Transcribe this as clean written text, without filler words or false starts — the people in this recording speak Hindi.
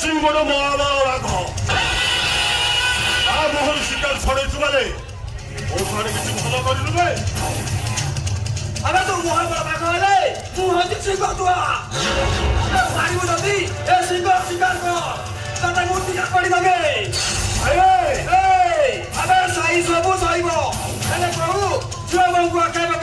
सिंह बड़ महाबल बाघ मोहन शिकार छड़े मारे मो सारे किसी भल कर अबे तू मोहन बड़ बाघ हेले मुह सिंह तुआ सारी जदी ए सिंह शिकार कर तते मूर्ति पड़ी दगे अबे साई सब सहीबो हेले प्रभु छुआ बंगुआ खाइबा